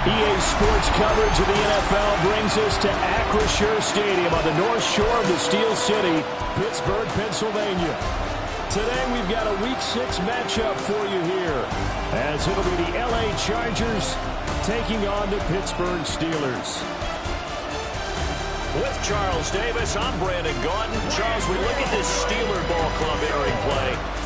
EA Sports coverage of the NFL brings us to Acrisure Stadium on the north shore of the Steel City, Pittsburgh, Pennsylvania. Today we've got a Week 6 matchup for you here, as it'll be the LA Chargers taking on the Pittsburgh Steelers. With Charles Davis, I'm Brandon Gaudin. Charles, we look at this Steeler ball club entering play.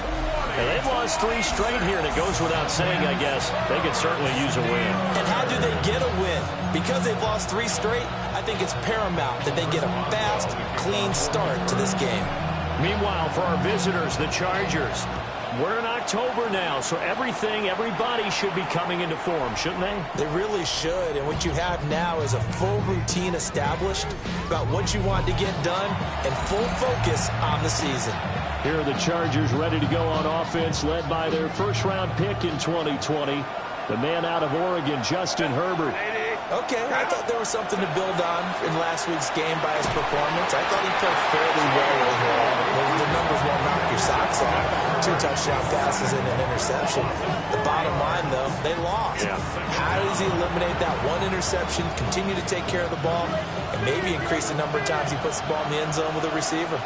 And they've lost 3 straight here, and it goes without saying, I guess, they could certainly use a win. And how do they get a win? Because they've lost 3 straight, I think it's paramount that they get a fast, clean start to this game. Meanwhile, for our visitors, the Chargers, we're in October now, so everybody should be coming into form, shouldn't they? They really should, and what you have now is a full routine established about what you want to get done and full focus on the season. Here are the Chargers ready to go on offense, led by their first-round pick in 2020, the man out of Oregon, Justin Herbert. Okay, I thought there was something to build on in last week's game by his performance. I thought he played fairly well overall. The numbers won't knock your socks off. 2 touchdown passes and an interception. The bottom line, though, they lost. Yeah. How does he eliminate that 1 interception, continue to take care of the ball, and maybe increase the number of times he puts the ball in the end zone with a receiver?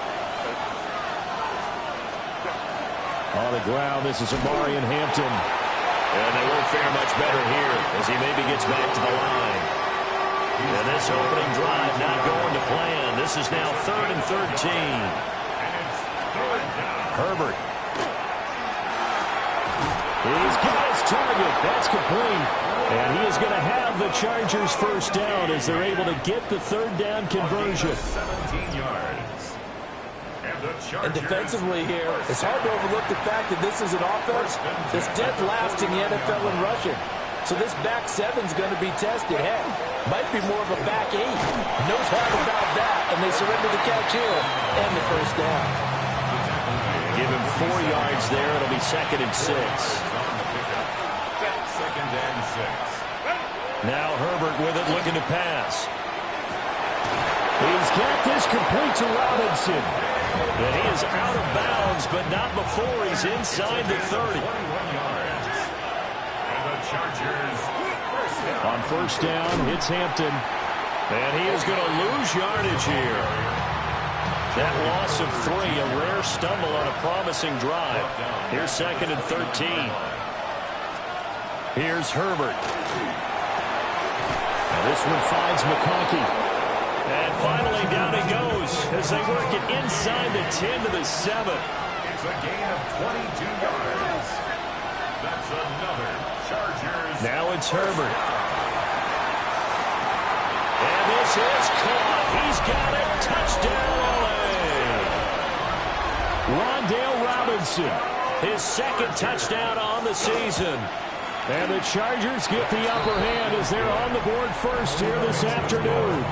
On the ground, this is Amari and Hampton. And they won't fare much better here as he maybe gets back to the line. And this opening drive not going to plan. This is now 3rd and 13. Herbert. He's got his target. That's complete. And he is going to have the Chargers first down as they're able to get the 3rd down conversion. 17 yards. And defensively here, it's hard to overlook the fact that this is an offense that's dead last in the NFL in rushing. So this back 7's going to be tested. Heck, might be more of a back 8. No doubt about that. And they surrender the catch here and the first down. Give him 4 yards there. It'll be 2nd and 6. 2nd and 6. Now Herbert with it, looking to pass. He's got this complete to Robinson. And he is out of bounds, but not before he's inside the 30. And the Chargers On first down, hits Hampton. And he is going to lose yardage here. That loss of 3, a rare stumble on a promising drive. Here's 2nd and 13. Here's Herbert. Now this one finds McConkey. And finally down he goes as they work it inside the 10 to the 7. It's a gain of 22 yards. That's another Chargers. Now it's Herbert. And this is caught. He's got it. Touchdown, LA. Rondale Robinson, his 2nd touchdown on the season. And the Chargers get the upper hand as they're on the board first here this afternoon.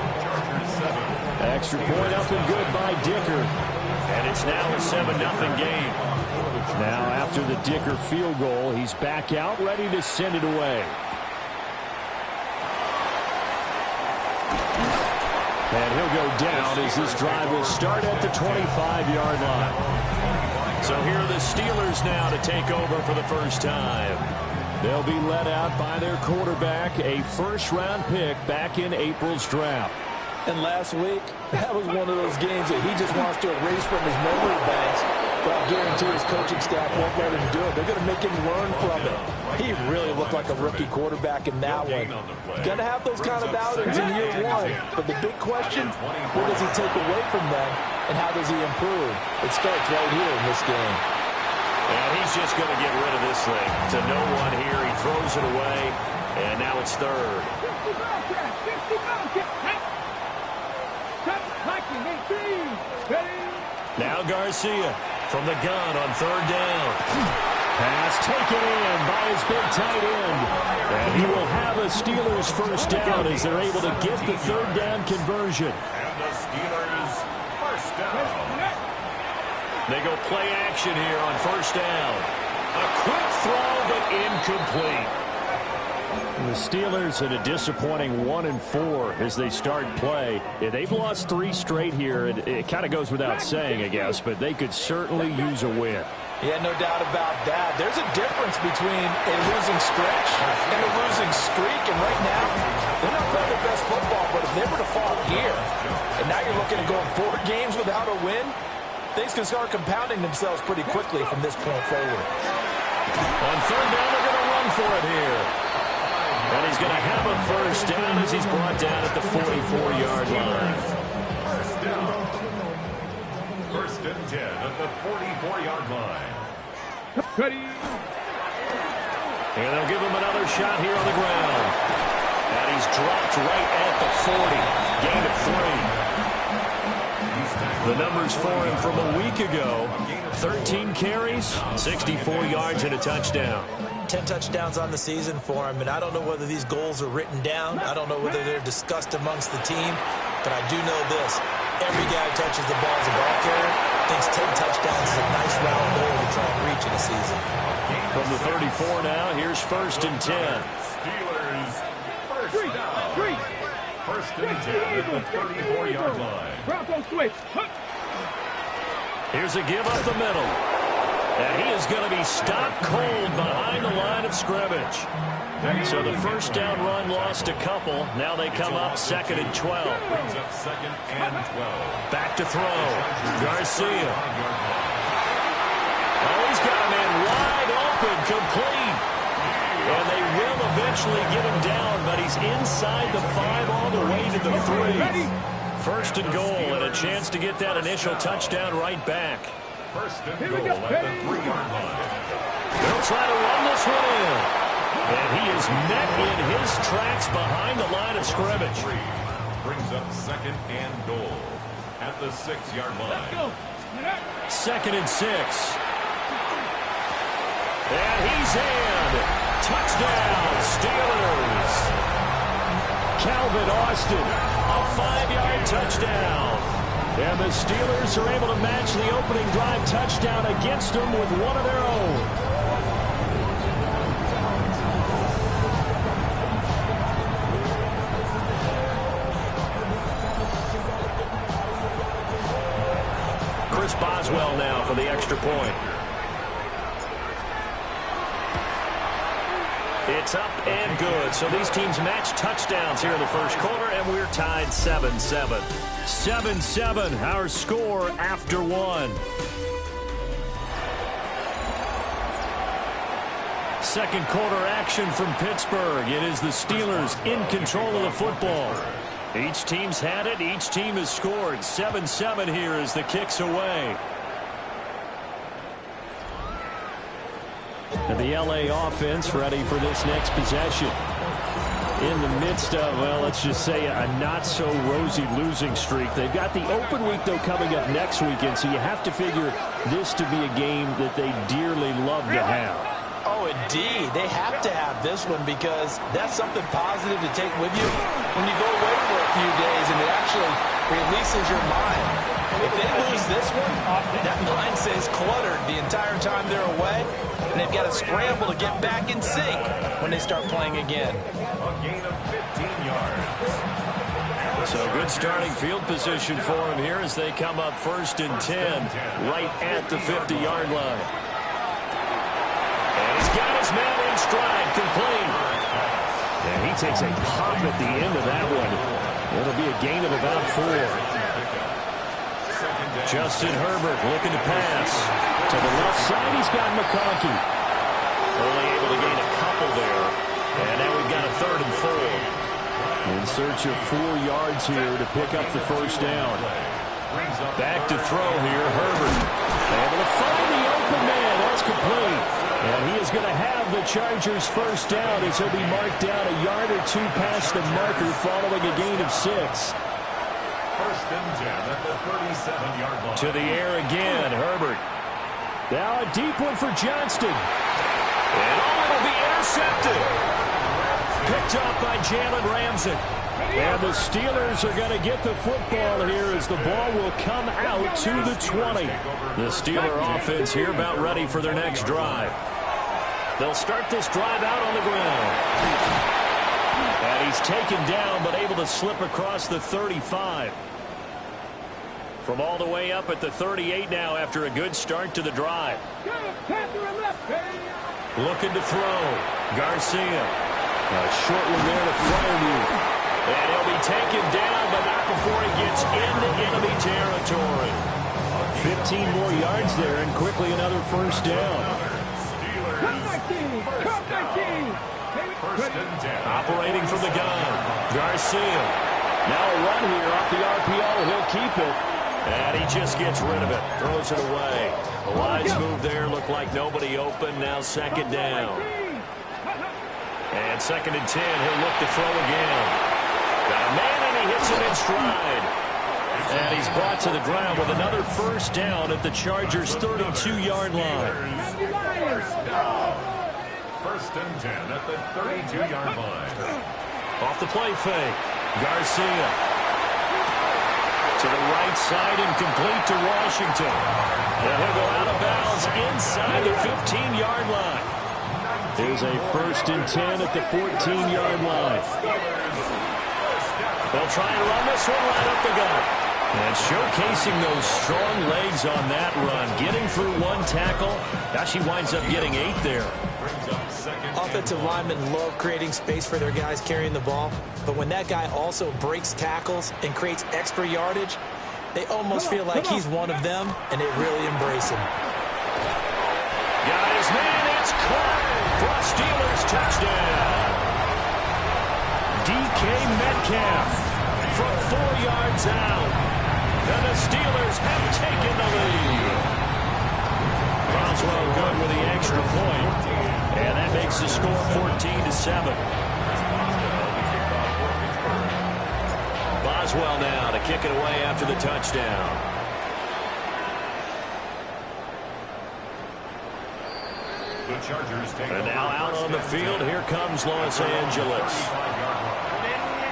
Extra point up and good by Dicker. And it's now a 7-0 game. Now after the Dicker field goal, he's back out ready to send it away. And he'll go down as this drive will start at the 25-yard line. So here are the Steelers now to take over for the first time. They'll be led out by their quarterback, a first-round pick back in April's draft. And last week, that was one of those games that he just wants to erase from his memory banks. But I guarantee his coaching staff won't let him do it. They're going to make him learn from it. He really looked like a rookie quarterback in that one. He's going to have those kind of outings in year 1. But the big question, what does he take away from them, and how does he improve? It starts right here in this game. And he's just going to get rid of this thing to no one here. He throws it away, and now it's 3rd. Now Garcia from the gun on 3rd down. Pass taken in by his big tight end. And he will have a Steelers first down as they're able to get the 3rd down conversion. And the Steelers first down. They go play action here on first down. A quick throw, but incomplete. The Steelers at a disappointing 1-4 as they start play. Yeah, they've lost 3 straight here. It kind of goes without saying, I guess, but they could certainly use a win. Yeah, no doubt about that. There's a difference difference between a losing stretch and a losing streak. And right now, they're not playing their best football. But if they were to fall here, and now you're looking at going 4 games without a win, things can start compounding themselves pretty quickly from this point forward. On third down, they're going to run for it here. And he's going to have a first down as he's brought down at the 44-yard line. First down. First and 10 at the 44-yard line. Ready. And they'll give him another shot here on the ground. And he's dropped right at the 40. Gain of 3. The numbers for him from a week ago: 13 carries, 64 yards, and a touchdown. 10 touchdowns on the season for him, and I don't know whether these goals are written down. I don't know whether they're discussed amongst the team, but I do know this. Every guy who touches the ball as a ball carrier thinks 10 touchdowns is a nice round goal to try and reach in a season. From the 34 now, here's first and 10. Steelers, first down. First and 10 at the 34-yard line. Bronco switch. Here's a give up the middle. And he is going to be stopped cold behind the line of scrimmage. So the first down run lost a couple. Now they come up second and 12. Brings up second and 12. Back to throw. Garcia. Oh, he's got a man wide open, complete. And they will eventually get him down, but he's inside the 5 all the way to the 3. First and goal, and a chance to get that initial touchdown right back. First and goal at the 3-yard line. They'll try to run this one in. And he is met in his tracks behind the line of scrimmage. Brings up second and goal at the 6-yard line. Second and 6. And he's in. Touchdown, Steelers. Calvin Austin, a 5-yard touchdown. And the Steelers are able to match the opening drive touchdown against them with one of their own. Chris Boswell now for the extra point. It's up and good. So these teams match touchdowns here in the first quarter, and we're tied 7-7. 7-7, our score after 1. Second quarter action from Pittsburgh. It is the Steelers in control of the football. Each team's had it. Each team has scored. 7-7 here as the kick's away. And the LA offense ready for this next possession. In the midst of, well, let's just say a not-so-rosy losing streak. They've got the open week, though, coming up next weekend, so you have to figure this to be a game that they dearly love to have. Oh, indeed. They have to have this one because that's something positive to take with you when you go away for a few days, and it actually releases your mind. If they lose this one, that mind stays cluttered the entire time they're away, and they've got to scramble to get back in sync when they start playing again. A gain of 15 yards. So good starting field position for him here as they come up first and 10 right at the 50-yard line. And he's got his man in stride, complete. And he takes a pop at the end of that one. It'll be a gain of about 4. Justin Herbert looking to pass. To the left side, he's got McConkey. Only able to gain a couple there. And now we've got a third and 4. In search of 4 yards here to pick up the first down. Back to throw here, Herbert. Able to find the open man. That's complete. And he is going to have the Chargers first down as he'll be marked down a yard or 2 past the marker following a gain of 6. First and 10 at the 37-yard line. To the air again, Herbert. Now a deep one for Johnston. And it'll be intercepted. Picked up by Jalen Ramsey. And the Steelers are going to get the football here as the ball will come out to the 20. The Steeler offense here about ready for their next drive. They'll start this drive out on the ground. And he's taken down but able to slip across the 35. From all the way up at the 38 now after a good start to the drive. Looking to throw. Garcia. A short one there to Freiermuth. And he'll be taken down, but not before he gets into enemy territory. 15 more yards there, and quickly another first down. Operating from the gun. Garcia. Now a run here off the RPO. He'll keep it. And he just gets rid of it. Throws it away. A wise move there. Looked like nobody open. Now second down. And 2nd and 10. He'll look to throw again. Got a man, and he hits him in stride. And he's brought to the ground with another first down at the Chargers' 32-yard line. First and 10 at the 32-yard line. Off the play fake. Garcia. To the right side and complete to Washington. And he'll go out of bounds inside the 15-yard line. Here's a 1st and 10 at the 14-yard line. They'll try and run this one right up the gut. And showcasing those strong legs on that run. Getting through one tackle. Actually winds up getting 8 there. Offensive linemen love creating space for their guys carrying the ball. But when that guy also breaks tackles and creates extra yardage, they almost feel like he's one of them, and they really embrace him. Got his man. It's caught for a Steelers touchdown. DK Metcalf from 4 yards out. And the Steelers have taken the lead. Boswell good with the extra point. And that makes the score 14-7. Boswell now to kick it away after the touchdown. The Chargers take And now out on the field, here comes Los Angeles.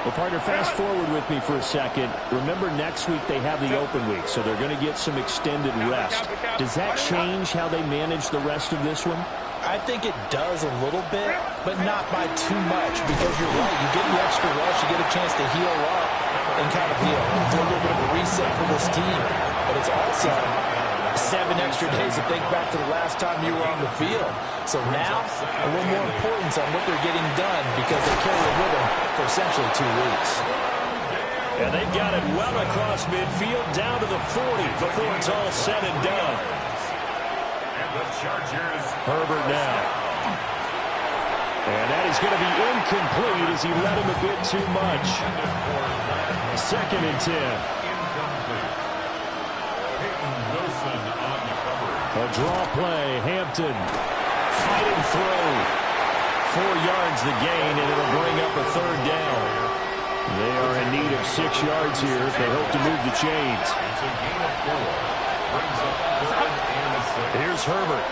Well, partner, fast forward with me for a second. Remember, next week they have the open week, so they're going to get some extended rest. Does that change how they manage the rest of this one? I think it does a little bit, but not by too much, because you're right. You get the extra rush, you get a chance to heal up and kind of do a little bit of a reset for this team. But it's also 7 extra days to think back to the last time you were on the field. So now, a little more importance on what they're getting done, because they carry it with them for essentially 2 weeks. And they've got it well across midfield, down to the 40 before it's all said and done. And the Chargers. Herbert now. And that is going to be incomplete as he led him a bit too much. 2nd and 10. Incomplete. Peyton Wilson on the cover. A draw play. Hampton fighting through. 4 yards the gain, and it'll bring up a 3rd down. They are in need of 6 yards here if they hope to move the chains. It's a gain of 4. Brings up 3rd and 6. Here's Herbert.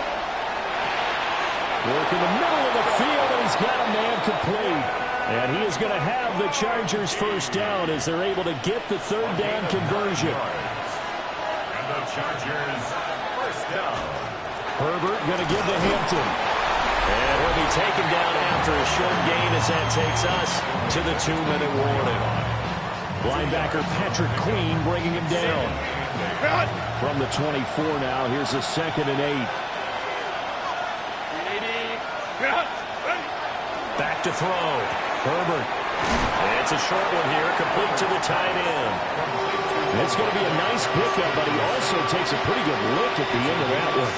Work in the middle of the field, and he's got a man complete. And he is going to have the Chargers' first down as they're able to get the 3rd down conversion. And the Chargers first down. Herbert going to give to Hampton. And he'll be taken down after a short gain as that takes us to the 2-minute warning. Linebacker Patrick Queen bringing him down. From the 24 now, here's a 2nd and 8. Back to throw. Herbert. And it's a short one here, complete to the tight end. It's going to be a nice pickup, but he also takes a pretty good look at the end of that one.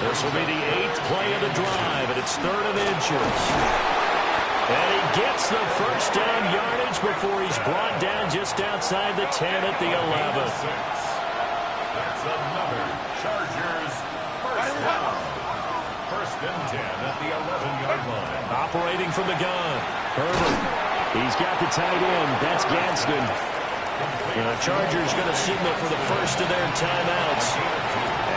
This will be the 8th play of the drive, and it's 3rd and inches. And he gets the first down yardage before he's brought down just outside the 10 at the 11. That's another Chargers first down. 1st and 10 at the 11-yard line. Operating from the gun. Herbert. He's got the tight end. That's Gadsden. And the Chargers going to signal for the first of their timeouts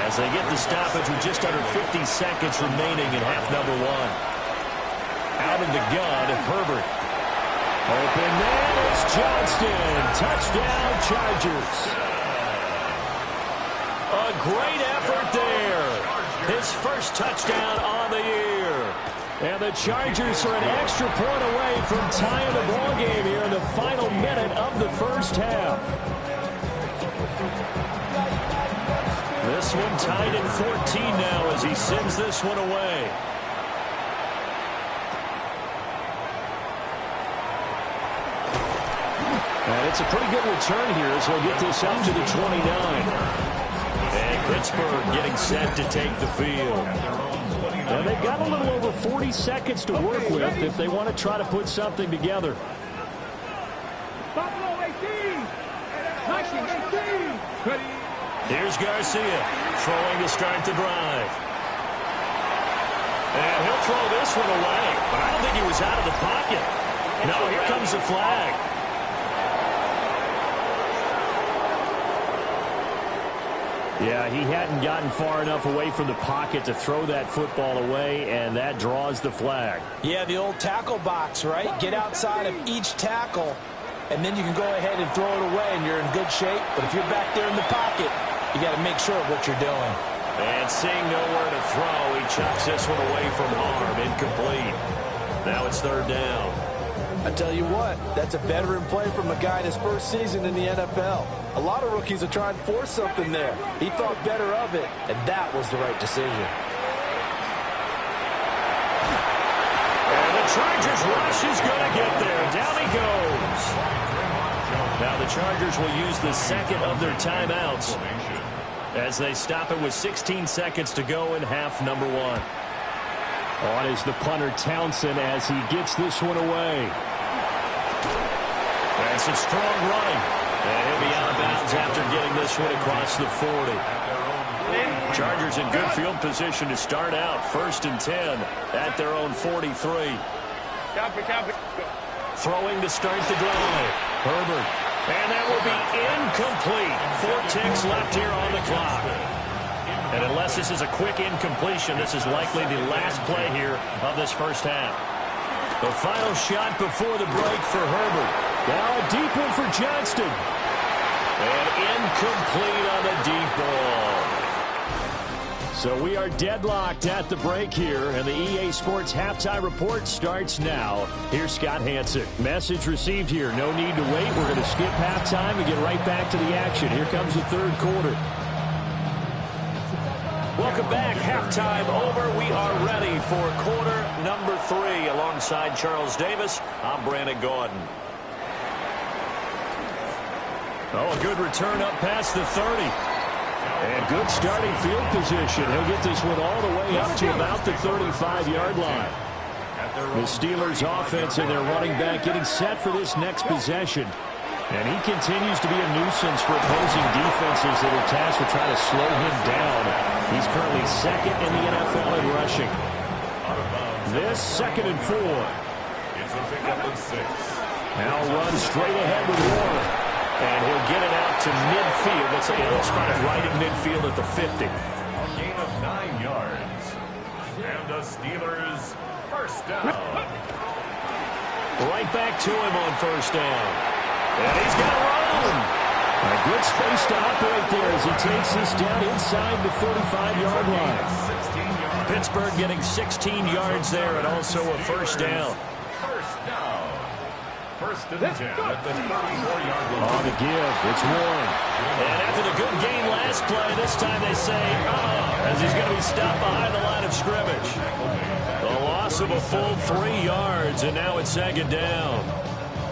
as they get the stoppage with just under 50 seconds remaining in half number 1. Out of the gun, Herbert. Open man, it's Johnston. Touchdown, Chargers. A great effort there. His first touchdown on the year. And the Chargers are an extra point away from tying the ball game here in the final minute of the first half. This one tied at 14 now as he sends this one away. And it's a pretty good return here as he'll get this up to the 29. And Pittsburgh getting set to take the field. And they've got a little over 40 seconds to work with if they want to try to put something together. Here's Garcia throwing to start the drive. And he'll throw this one away, but I don't think he was out of the pocket. No, here comes the flag. Yeah, he hadn't gotten far enough away from the pocket to throw that football away, and that draws the flag. Yeah, the old tackle box, right? Get outside of each tackle, and then you can go ahead and throw it away, and you're in good shape. But if you're back there in the pocket, you got to make sure of what you're doing. And seeing nowhere to throw, he chucks this one away from harm, incomplete. Now it's third down. I tell you what, that's a veteran play from a guy in his first season in the NFL. A lot of rookies are trying to force something there. He thought better of it, and that was the right decision. And the Chargers rush is going to get there. Down he goes. Now the Chargers will use the second of their timeouts as they stop it with 16 seconds to go in half number one. On is the punter Townsend as he gets this one away. And some strong running. And he'll be out of bounds after getting this one across the 40. Chargers in good field position to start out. 1st and 10 at their own 43. Throwing to start the drive. Herbert. And that will be incomplete. 4 ticks left here on the clock. And unless this is a quick incompletion, this is likely the last play here of this first half. The final shot before the break for Herbert. Now a deep one for Johnston. And incomplete on the deep ball. So we are deadlocked at the break here, and the EA Sports Halftime Report starts now. Here's Scott Hanson. Message received here. No need to wait. We're going to skip halftime and get right back to the action. Here comes the third quarter. Welcome back. Halftime over. We are ready for quarter number 3. Alongside Charles Davis, I'm Brandon Gaudin. Oh, a good return up past the 30. And good starting field position. He'll get this one all the way up to about the 35-yard line. The Steelers offense and their running back getting set for this next possession. And he continues to be a nuisance for opposing defenses that are tasked with trying to slow him down. He's currently 2nd in the NFL in rushing. This 2nd and 4. Now runs straight ahead with Warren. And he'll get it out to midfield. Let's say he'll spot it right at midfield at the 50. A gain of 9 yards. And the Steelers first down. Right back to him on first down. And he's got to run. A good space to operate there as he takes this down inside the 35-yard line. Pittsburgh getting 16 yards there and also a first down. First down. 1st and 10 at the 34-yard line. On the give, it's Warren. And after the good gain last play, this time they say, as he's going to be stopped behind the line of scrimmage. A loss of a full 3 yards, and now it's 2nd down.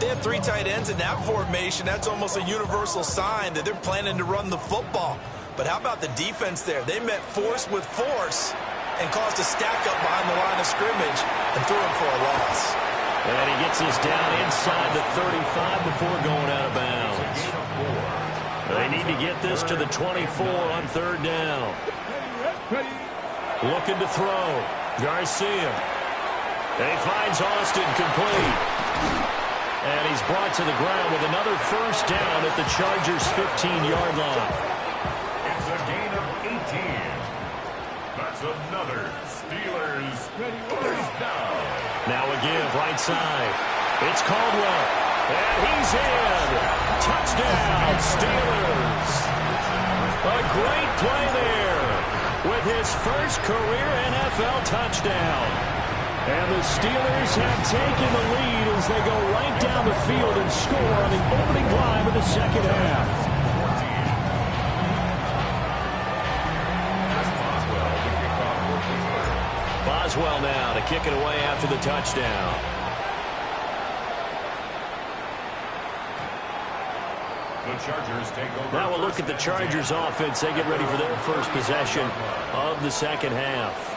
They have 3 tight ends in that formation. That's almost a universal sign that they're planning to run the football. But how about the defense there? They met force with force and caused a stack up behind the line of scrimmage and threw him for a loss. And he gets this down inside the 35 before going out of bounds. They need to get this to the 24 on 3rd down. Looking to throw. Garcia. And he finds Austin complete. And he's brought to the ground with another first down at the Chargers' 15-yard line. It's a gain of 18. That's another Steelers first down. Now a give, right side. It's Caldwell. And he's in. Touchdown, Steelers. A great play there with his first career NFL touchdown. And the Steelers have taken the lead as they go right down the field and score on the opening drive of the second half. Boswell now to kick it away after the touchdown. The Chargers take over. Now we'll look at the Chargers offense. They get ready for their first possession of the second half.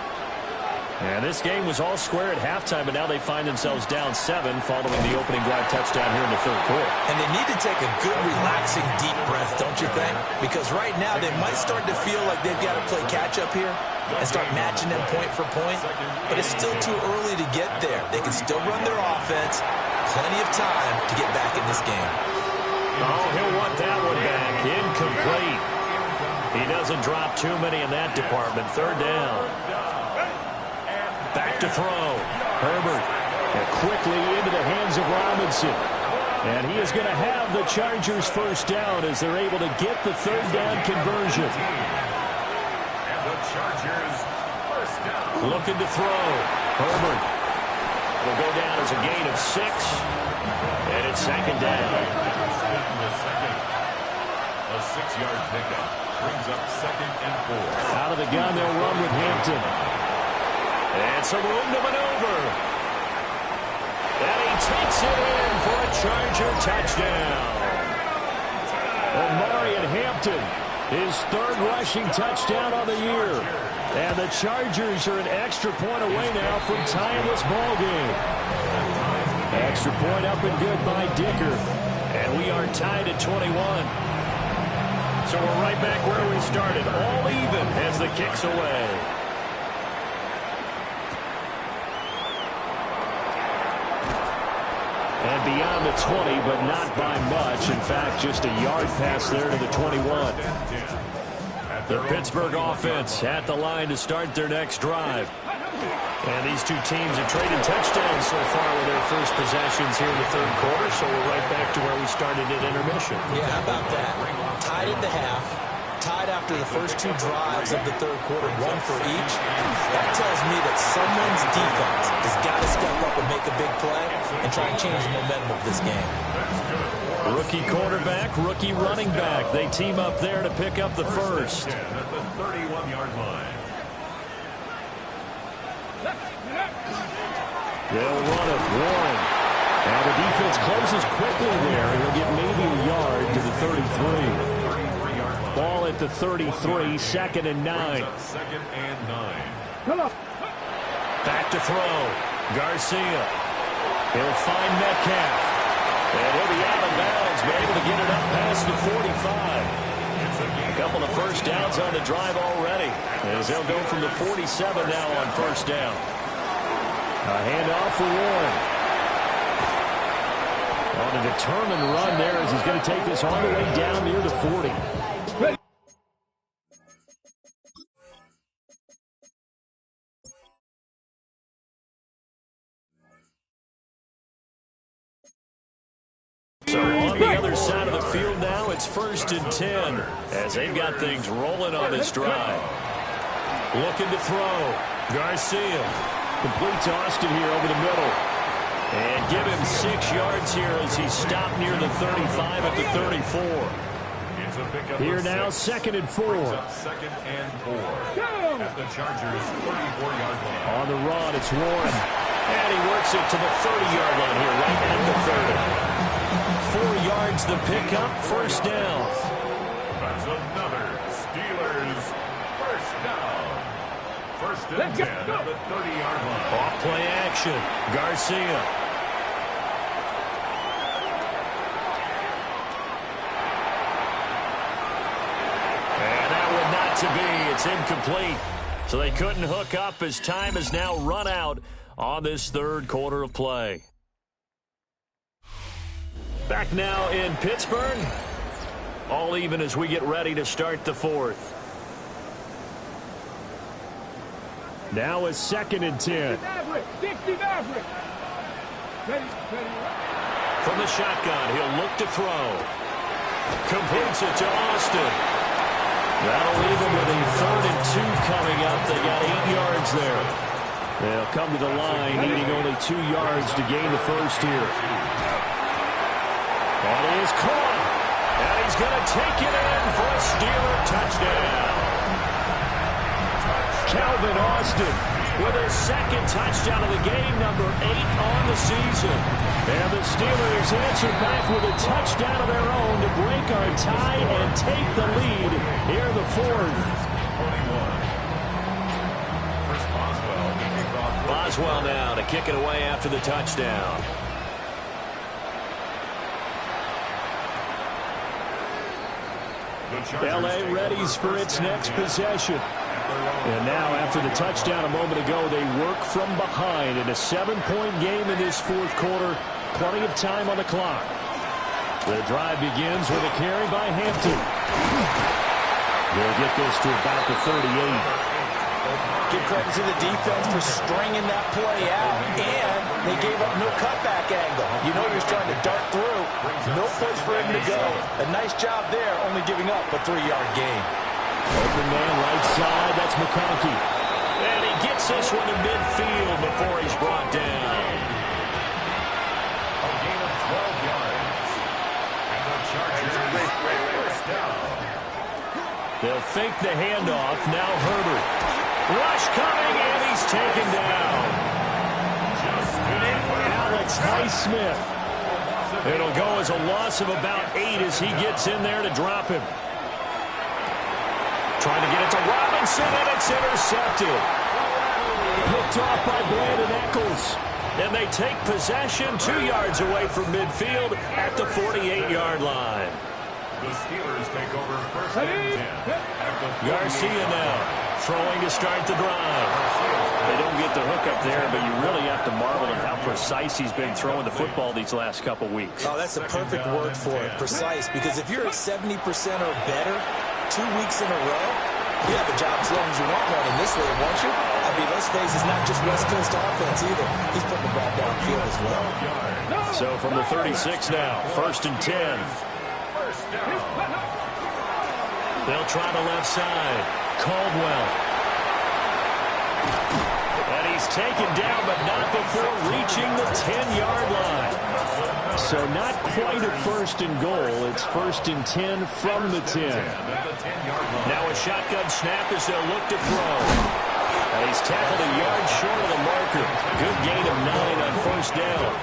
And this game was all square at halftime, but now they find themselves down 7 following the opening drive touchdown here in the third quarter. And they need to take a good, relaxing, deep breath, don't you think? Because right now they might start to feel like they've got to play catch-up here and start matching them point for point. But it's still too early to get there. They can still run their offense. Plenty of time to get back in this game. Oh, he'll want that one back. Incomplete. He doesn't drop too many in that department. Third down. Back to throw. Herbert. And quickly into the hands of Robinson. And he is going to have the Chargers first down as they're able to get the third down conversion. And the Chargers first down. Looking to throw. Herbert will go down as a gain of 6. And it's second down. A 6-yard pickup brings up 2nd and 4. Out of the gun, they'll run with Hampton. And some room to maneuver. And he takes it in for a Charger touchdown. Omarion Hampton, his 3rd rushing touchdown on the year. And the Chargers are an extra point away now from tying this ball game. Extra point up and good by Dicker. And we are tied at 21. So we're right back where we started. All even as the kick's away. And beyond the 20, but not by much. In fact, just a yard pass there to the 21. The Pittsburgh offense at the line to start their next drive. And these two teams have traded touchdowns so far with their first possessions here in the third quarter. So we're right back to where we started at intermission. Yeah, how about that? Tied at the half. Tied after the first 2 drives of the third quarter, 1 for each. That tells me that someone's defense has got to step up and make a big play and try and change the momentum of this game. Rookie quarterback, rookie running back. They team up there to pick up the first. At the 31-yard line. They'll run it. Warren. Now the defense closes quickly there. He'll get maybe a yard to the 33. Ball at the 33, 2nd and 9. 2nd and 9. Back to throw. Garcia. He'll find Metcalf. And he'll be out of bounds, but able to get it up past the 45. A couple of first downs on the drive already, as they'll go from the 47 now on first down. A handoff for Warren. On a determined run there as he's going to take this all the way down near the 40. So on the other side of the field now, it's 1st and 10 as they've got things rolling on this drive. Looking to throw. Garcia complete to Austin here over the middle. And give him 6 yards here as he's stopped near the 35 at the 34. Here now, 2nd and 4. 2nd and 4. At the Chargers' 34-yard line. On the run, it's Warren. And he works it to the 30-yard line here, right at the 30. 4 yards the pickup, first down. That's another Steelers first down. 1st and 10 at the 30-yard line. Off play action. Garcia. And that one not to be. It's incomplete. So they couldn't hook up as time has now run out on this third quarter of play. Back now in Pittsburgh. All even as we get ready to start the fourth. Now it's 2nd and 10. From the shotgun, he'll look to throw. Completes it to Austin. That'll leave him with a 3rd and 2 coming up. They got 8 yards there. They'll come to the line, needing only 2 yards to gain the first here. That is caught. And he's going to take it in for a Steeler touchdown. Calvin Austin with his second touchdown of the game, number 8 on the season. And the Steelers answer back with a touchdown of their own to break our tie and take the lead here in the fourth. Boswell now to kick it away after the touchdown. L.A. readies for its next possession. And now, after the touchdown a moment ago, they work from behind in a 7-point game in this fourth quarter. Plenty of time on the clock. The drive begins with a carry by Hampton. They'll get this to about the 38. Give credit to the defense for stringing that play out, and they gave up no cutback angle. You know he was trying to dart through. No place for him to go. A nice job there, only giving up a 3-yard gain. Open man right side, that's McConkey. And he gets this one to midfield before he's brought down. A gain of 12 yards. And the Chargers first down. They'll fake the handoff. Now Herbert. Rush coming, and he's taken down. Alex Highsmith. It'll go as a loss of about 8 as he gets in there to drop him. Trying to get it to Robinson, and it's intercepted. Picked off by Brandon Eccles. And they take possession 2 yards away from midfield at the 48-yard line. The Steelers take over first and 10. Garcia now. Throwing to start the drive. They don't get the hook up there, but you really have to marvel at how precise he's been throwing the football these last couple weeks. Oh, that's the perfect word for it, precise, because if you're at 70% or better 2 weeks in a row, you have a job as long as you want one in this league, won't you? I mean, let's face it, it's not just West Coast offense either. He's putting the ball downfield as well. So from the 36 now, first and 10. They'll try the left side. Caldwell. And he's taken down, but not before reaching the 10-yard line. So not quite a first and goal. It's first and 10 from the 10. Now a shotgun snap as they'll look to throw. And he's tackled a yard short of the marker. Good gain of 9 on first down.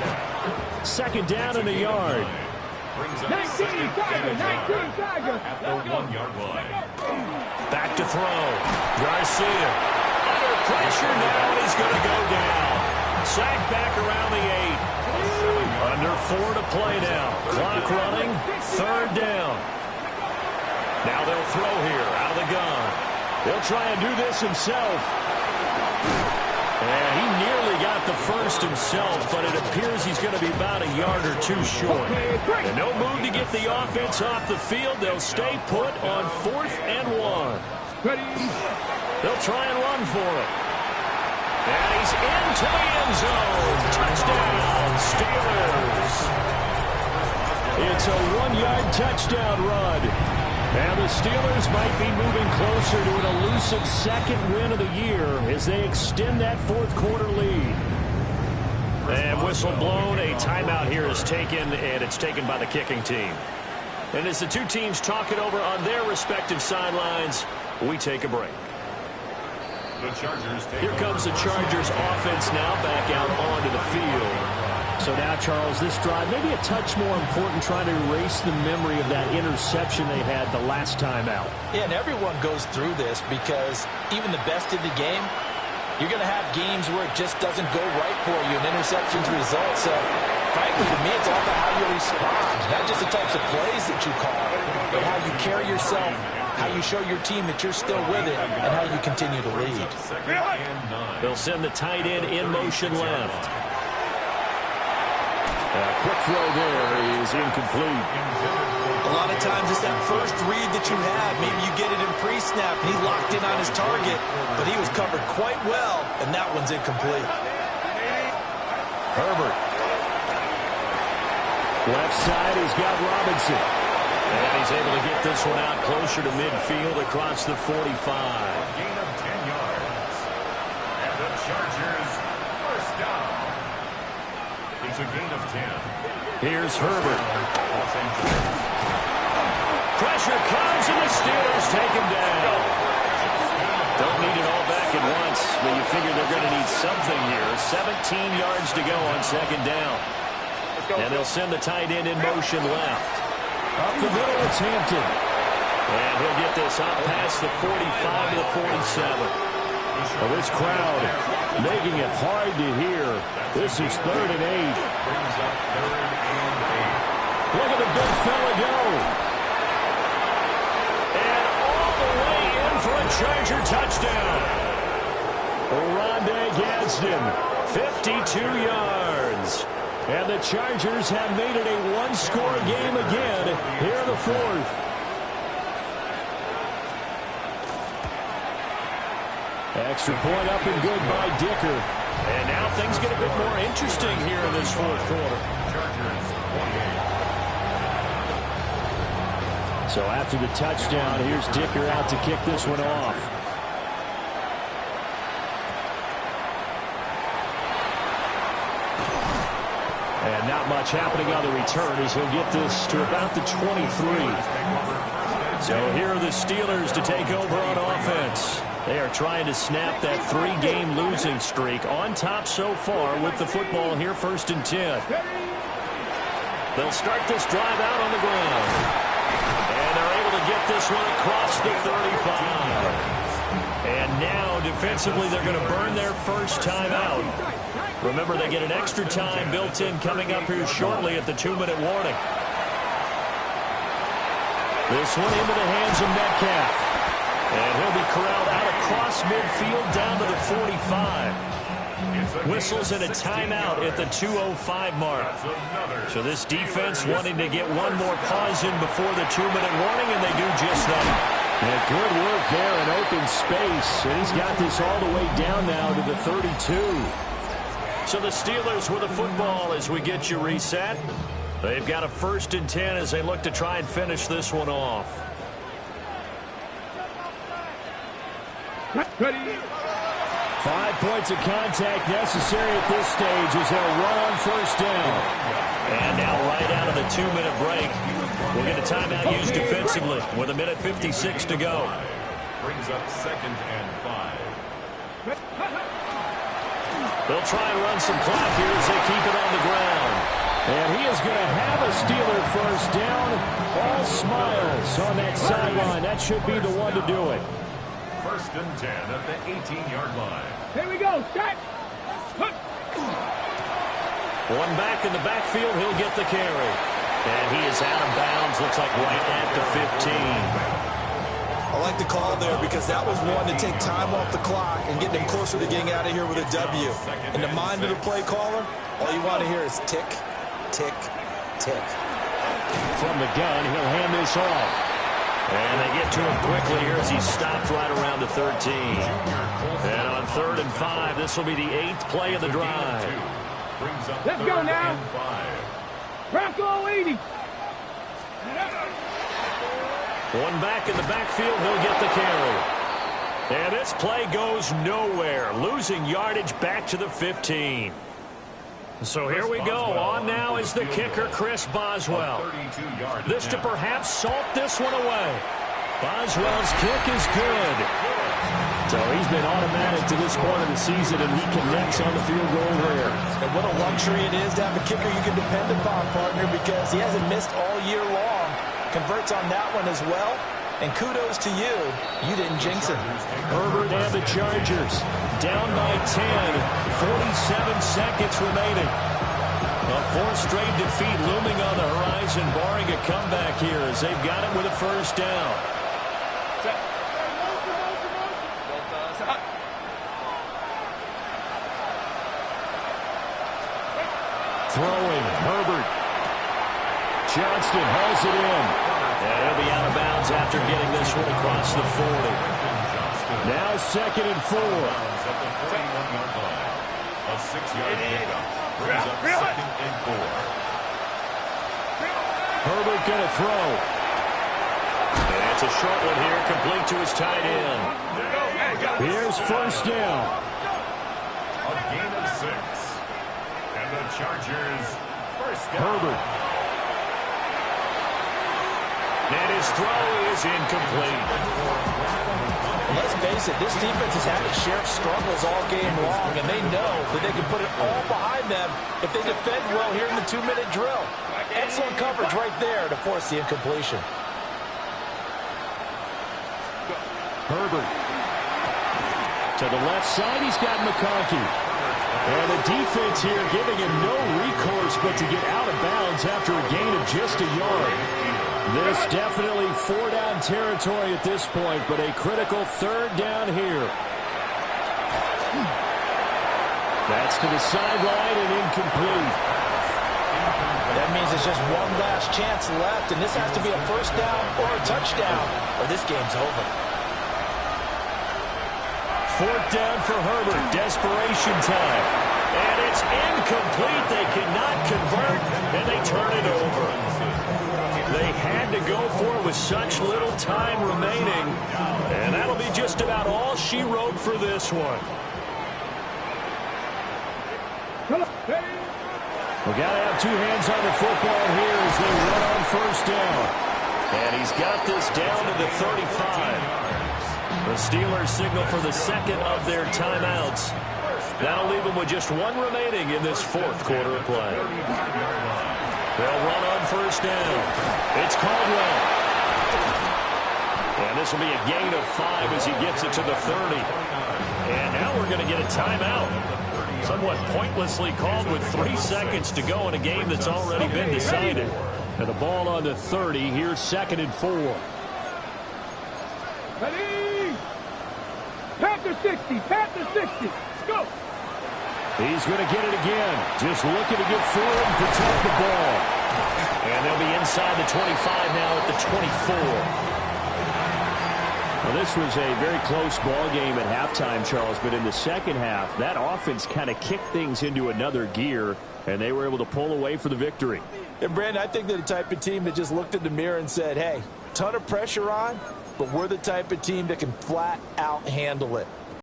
Second down in a yard. 19 Tiger, 19 Tiger. At the 1-yard line. Back to throw. Garcia. Under pressure now, and he's going to go down. Sacked back around the 8. Under 4 to play now. Clock running. Third down. Now they'll throw here out of the gun. He'll try and do this himself. And he nearly got the first himself, but it appears he's going to be about a yard or 2 short. And no move to get the offense off the field. They'll stay put on 4th and 1. They'll try and run for it. And he's into the end zone. Touchdown, Steelers. It's a 1-yard touchdown run. And the Steelers might be moving closer to an elusive second win of the year as they extend that fourth quarter lead. And whistle blown, a timeout here is taken, and it's taken by the kicking team. And as the two teams talk it over on their respective sidelines, we take a break. Here comes the Chargers offense now back out onto the field. So now, Charles, this drive maybe a touch more important, trying to erase the memory of that interception they had the last time out. Yeah, and everyone goes through this because even the best in the game, you're going to have games where it just doesn't go right for you, and interceptions result. So, frankly, to me, it's all about how you respond, not just the types of plays that you call, but how you carry yourself, how you show your team that you're still with it, and how you continue to lead. They'll send the tight end in motion left. Quick throw there is incomplete. A lot of times it's that first read that you have. Maybe you get it in pre-snap, and he locked in on his target, but he was covered quite well, and that one's incomplete. Herbert. Left side, he's got Robinson. And he's able to get this one out closer to midfield across the 45. Gain of 10 yards. And the Chargers first down. It's a gain of 10. Here's Herbert. Pressure comes, and the Steelers take him down. Don't need it all back at once. but you figure they're going to need something here. 17 yards to go on second down. And they'll send the tight end in motion left. Up the middle, it's Hampton. And he'll get this up past the 45 to the 47. Well, this crowd making it hard to hear. This is 3rd and 8. Look at the big fella go. And all the way in for a Charger touchdown. Rondé Gadsden, 52 yards. And the Chargers have made it a one-score game again here in the 4th. Extra point up and good by Dicker. And now things get a bit more interesting here in this 4th quarter. So after the touchdown, here's Dicker out to kick this one off. And not much happening on the return as he'll get this to about the 23. So here are the Steelers to take over on offense. They are trying to snap that 3-game losing streak, on top so far with the football here, 1st and 10. They'll start this drive out on the ground. And they're able to get this one across the 35. And now defensively they're going to burn their first time out. Remember, they get an extra time built in coming up here shortly at the 2-minute warning. This one into the hands of Metcalf. And he'll be corralled out across midfield down to the 45. Whistles and a timeout at the 2:05 mark. So this defense wanting to get one more pause in before the 2-minute warning, and they do just that. And good work there in open space. And he's got this all the way down now to the 32. So the Steelers with the football as we get you reset. They've got a 1st and 10 as they look to try and finish this one off. Ready. 5 points of contact necessary at this stage as they'll run on 1st down. And now right out of the 2-minute break, we'll get a timeout used defensively with 1:56 to go. Brings up 2nd and 5. They'll try and run some clock here as they keep it on the ground. And he is going to have a Steeler 1st down. All smiles on that sideline. That should be the one to do it. 1st and 10 at the 18-yard line. Here we go. Set. One back in the backfield. He'll get the carry. And he is out of bounds. Looks like right at the 15. I like the call there because that was one to take time off the clock and get them closer to getting out of here with a W. In the mind of the play caller, all you want to hear is tick, tick, tick. From the gun, he'll hand this off. And they get to him quickly here as he's stopped right around the 13. And on 3rd and 5, this will be the 8th play of the drive. Let's go now. Bronco 80. One back in the backfield, he'll get the carry. And this play goes nowhere. Losing yardage back to the 15. So here we go. On now is the kicker, Chris Boswell. This to perhaps salt this one away. Boswell's kick is good. So he's been automatic to this point of the season, and he connects on the field goal there. And what a luxury it is to have a kicker you can depend upon, partner, because he hasn't missed all year long. Converts on that one as well. And kudos to you. You didn't jinx it. Herbert and the Chargers down by 10. 47 seconds remaining. A 4th straight defeat looming on the horizon, barring a comeback here as they've got it with a 1st down. Throwing, Herbert. Johnston hauls it in. And he'll be out of bounds after getting this one across the 40. Now 2nd and 4. A 6-yard pickup brings up 2nd and 4. Herbert going to throw. And it's a short one here, complete to his tight end. Here's 1st down. A gain of 6. And the Chargers 1st down. Herbert. And his throw is incomplete. Let's face it, this defense has had its share of struggles all game long, and they know that they can put it all behind them if they defend well here in the 2-minute drill. Excellent coverage right there to force the incompletion. Herbert. To the left side, he's got McConkey. And the defense here giving him no recourse but to get out of bounds after a gain of just a yard. This definitely 4-down territory at this point, but a critical 3rd down here. That's to the sideline and incomplete. That means it's just one last chance left, and this has to be a 1st down or a touchdown, or this game's over. 4th down for Herbert. Desperation time. And it's incomplete. They cannot convert, and they turn it over. They had to go for it with such little time remaining. And that'll be just about all she wrote for this one. We've got to have 2 hands on the football here as they run on 1st down. And he's got this down to the 35. The Steelers signal for the 2nd of their timeouts. That'll leave them with just 1 remaining in this 4th quarter of play. They'll run on 1st down. It's Caldwell. And this will be a gain of 5 as he gets it to the 30. And now we're going to get a timeout. Somewhat pointlessly called with 3 seconds to go in a game that's already been decided. And the ball on the 30. Here's 2nd and 4. Ready? Panther 60. Panther 60. Go. He's going to get it again. Just looking to get forward and protect the ball. And they'll be inside the 25 now at the 24. Well, this was a very close ball game at halftime, Charles, but in the 2nd half, that offense kind of kicked things into another gear, and they were able to pull away for the victory. And, Brandon, I think they're the type of team that just looked in the mirror and said, hey, ton of pressure on, but we're the type of team that can flat out handle it.